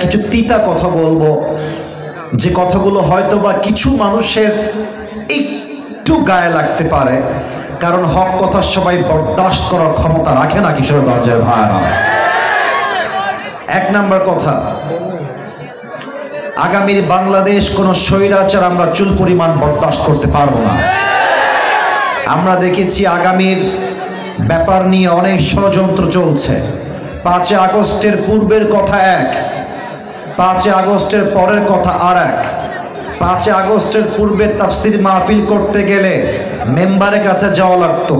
কিছু তিতা কথা বলবো, যে কথাগুলো হয়তো বা কিছু মানুষের একটু গায়ে লাগতে পারে, কারণ হক কথা সবাই বরদাস্ত করার ক্ষমতা রাখে না কিশোরগঞ্জের ভাইরা। এক নাম্বার কথা, আগামীর বাংলাদেশ কোন স্বৈরাচার আমরা চুল পরিমাণ বরদাস্ত করতে পারবো না। আমরা দেখেছি আগামীর ব্যাপার নিয়ে অনেক ষড়যন্ত্র চলছে। 5 আগস্টের পূর্বের কথা এক, 5 আগস্টের পরের কথা আর এক। 5 আগস্টের পূর্বে তাফসির মাহফিল করতে গেলে মেম্বারের কাছে যাওয়া লাগতো,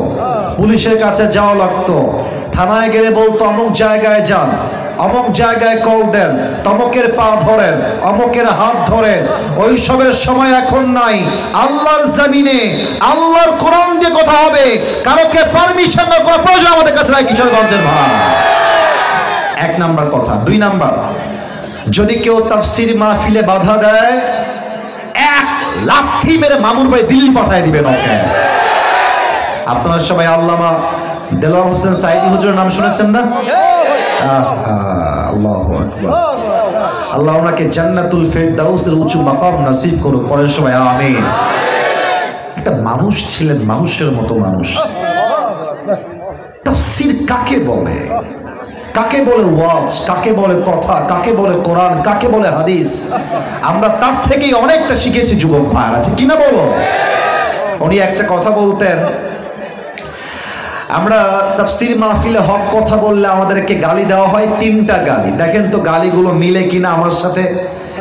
পুলিশের কাছে যাওয়া লাগতো, থানায় গেলে বলতো অমুক জায়গায় যান, অমুক জায়গায় কল দেন, তমকের পা ধরেন, অমুকের হাত ধরেন। ওই সবের সময় এখন নাই। আল্লাহর জমিনে আল্লাহর কোরআন দিয়ে কথা হবে, কারোকে পারমিশন না করা প্রয়োজন আমাদের কাছে নাই কিশোরগঞ্জের ভাই। এক নাম্বার কথা। 2 নাম্বার, যদি কেউ তাফসির মাহফিলে বাধা দেয়, এক লাথি মেরে মামুর ভাই দিল্লি পাঠিয়ে দিবেন ওকে। আপনারা সবাই আল্লামা দেলোয়ার হোসেন সাইদি হুজুরের নাম শুনেছেন না? আল্লাহু আকবার। আল্লাহ ওনাকে জান্নাতুল ফেরদাউসের উঁচু মাকাম নসিব করুক। পরের সবাই আমিন। একটা মানুষ ছিলেন, মানুষের মতো মানুষ। তাফসির কাকে বলে? কাকে বলে ওয়াজ? কাকে বলে কথা? কাকে বলে কোরআন? কাকে বলে হাদিস? আমরা তার থেকেই অনেকটা শিখেছি যুবক ভাইরা, ঠিক কিনা বলো? উনি একটা কথা বলতেন, আমরা তাফসির মাহফিলে হক কথা বললে আমাদেরকে গালি দেওয়া হয় 3টা গালি। দেখেন তো গালিগুলো মিলে কিনা আমার সাথে,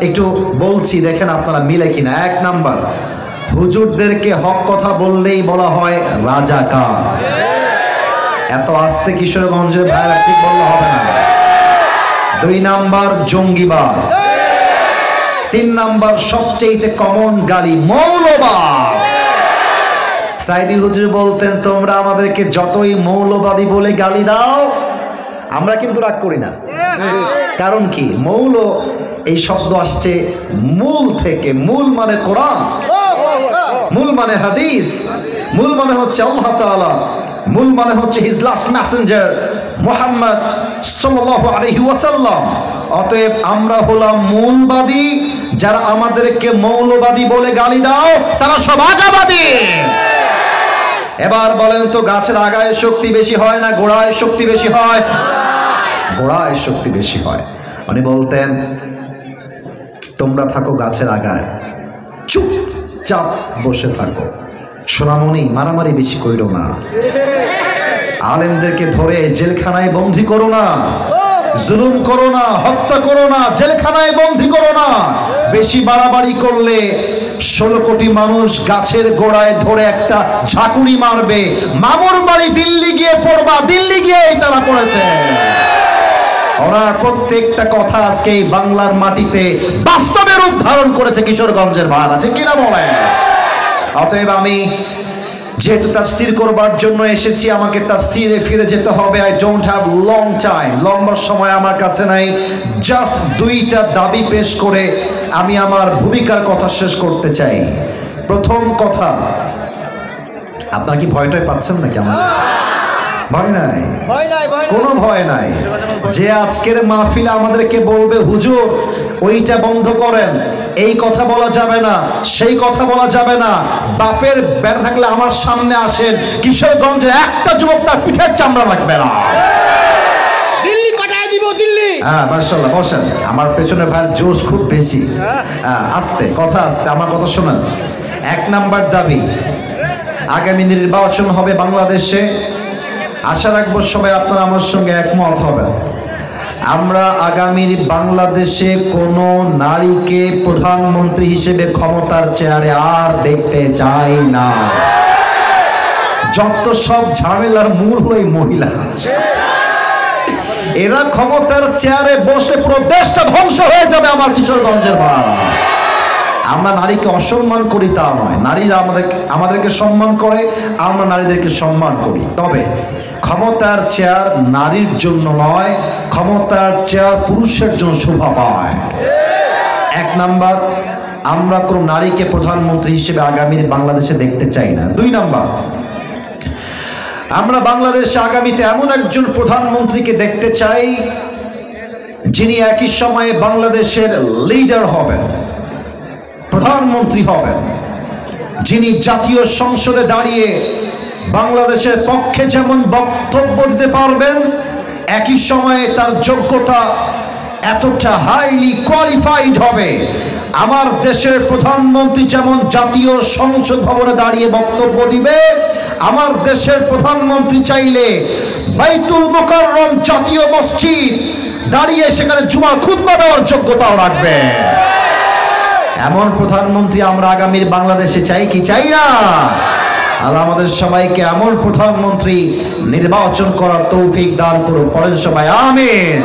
একটু বলছি দেখেন আপনারা মিলে কিনা। 1 নাম্বার, হুজুরদেরকে হক কথা বললেই বলা হয় রাজাকার। এত আস্তে কিশোরগঞ্জের ভাইরা ঠিক বললে হবে না। 2 নাম্বার, জঙ্গিবাদ। 3 নাম্বার, সবচেয়ে কমন গালি, মৌলবাদ। সাইদি হুজুর বলতেন, তোমরা আমাদেরকে যতই মৌলবাদী বলে গালি দাও, আমরা কিন্তু রাগ করি না। কারণ কি? মৌল এই শব্দ আসছে মূল থেকে। মূল মানে কোরআন, মূল মানে হাদিস, মূল মানে হচ্ছে আল্লাহ তাআলা, মূল মানে হচ্ছে হিজ লাস্ট মেসেঞ্জার মুহাম্মদ সাল্লাল্লাহু আলাইহি ওয়াসাল্লাম। অতএব আমরা হলাম মূলবাদী। যারা আমাদেরকে মৌলবাদী বলে গালি দাও, তারা সব আজাবাদী। এবার বলেন তো, গাছের আগায় শক্তি বেশি হয় না গোড়ায় শক্তি বেশি হয়? গোড়ায় শক্তি বেশি হয়। উনি বলতেন, তোমরা থাকো গাছের আগায়, চুপচাপ বসে থাকো, সোনামণি মারামারি বেশি কইরো না, আলেমদেরকে ধরে জেলখানায় বন্দী করো না, জুলুম করো না, হত্যা করো না, জেলখানায় বন্দী করো না। বেশি বাড়াবাড়ি করলে 16 কোটি মানুষ গাছের গোড়ায় ধরে একটা ঝাঁকুনি মারবে। মামুর বাড়ি দিল্লি গিয়ে পড়বা, দিল্লি গিয়েই তারা পড়েছে। ওনার প্রত্যেকটা কথা আজকে এই বাংলার মাটিতে বাস্তবে রূপ ধারণ করেছে কিশোরগঞ্জের ভাইরা, ঠিক কিনা বলেন? অতএব আমি যেহেতু তাফসির করবার জন্য এসেছি, আমাকে তাফসিরে ফিরে যেতে হবে। I don't have long time, লম্বা সময় আমার কাছে নাই। জাস্ট 2টা দাবি পেশ করে আমি আমার ভূমিকার কথা শেষ করতে চাই। প্রথম কথা, আপনারা কি ভয়টাই পাচ্ছেন নাকি? আমার ভয় নাই, কোনো ভয় নাই। যে আজকের মাহফিলে আমাদেরকে বলবে হুজুর ওইটা বন্ধ করেন, এই কথা বলা যাবে না, সেই কথা বলা যাবে না, বাপের বেড়া থাকলে আমার সামনে আসেন, কিশোরগঞ্জে একটা যুবক তার পিঠের চামড়া লাগবে না। দিল্লি পাঠায় দিব, দিল্লি। হ্যাঁ মাশাআল্লাহ, বসেন। আমার পেছনে ভাইয়ের জোশ খুব বেশি। আস্তে কথা, আস্তে আমার কথা শোনেন। 1 নাম্বার দাবি, আগামী নির্বাচন হবে বাংলাদেশে। আশা রাখবো সবাই আপনারা আমার সঙ্গে একমত হবেন। আমরা আগামীর বাংলাদেশে কোন নারীকে প্রধানমন্ত্রী হিসেবে ক্ষমতার চেয়ারে আর দেখতে চাই না। যত সব ঝামেলার মূল হলো এই মহিলা। এরা ক্ষমতার চেয়ারে বসলে পুরো দেশটা ধ্বংস হয়ে যাবে আমার কিশোরগঞ্জের ভাই। আমরা নারীকে অসম্মান করি তা নয়, নারীরা আমাদেরকে সম্মান করে, আমরা নারীদেরকে সম্মান করি। তবে ক্ষমতার চেয়ার নারীর জন্য নয়, ক্ষমতার চেয়ার পুরুষের জন্য শোভা পায়। 1 নাম্বার, আমরা কোন নারীকে প্রধানমন্ত্রী হিসেবে আগামীর বাংলাদেশে দেখতে চাই না। 2 নাম্বার, আমরা বাংলাদেশে আগামীতে এমন একজন প্রধানমন্ত্রীকে দেখতে চাই যিনি একই সময়ে বাংলাদেশের লিডার হবেন, প্রধানমন্ত্রী হবেন, যিনি জাতীয় সংসদে দাঁড়িয়ে বাংলাদেশের পক্ষে যেমন বক্তব্য দিতে পারবেন, একই সময়ে তার যোগ্যতা এতটা হাইলি কোয়ালিফাইড হবে, আমার দেশের প্রধানমন্ত্রী যেমন জাতীয় সংসদ ভবনে দাঁড়িয়ে বক্তব্য দিবে, আমার দেশের প্রধানমন্ত্রী চাইলে বাইতুল মুকাররম জাতীয় মসজিদ দাঁড়িয়ে সেখানে জুমার খুতবা দেওয়ার যোগ্যতাও রাখবে। এমন প্রধানমন্ত্রী আমরা আগামীর বাংলাদেশে চাই কি চাই না? আল্লাহ আমাদের সবাইকে এমন প্রধানমন্ত্রী নির্বাচন করার তৌফিক দান করুন। পড়েন সবাই আমিন।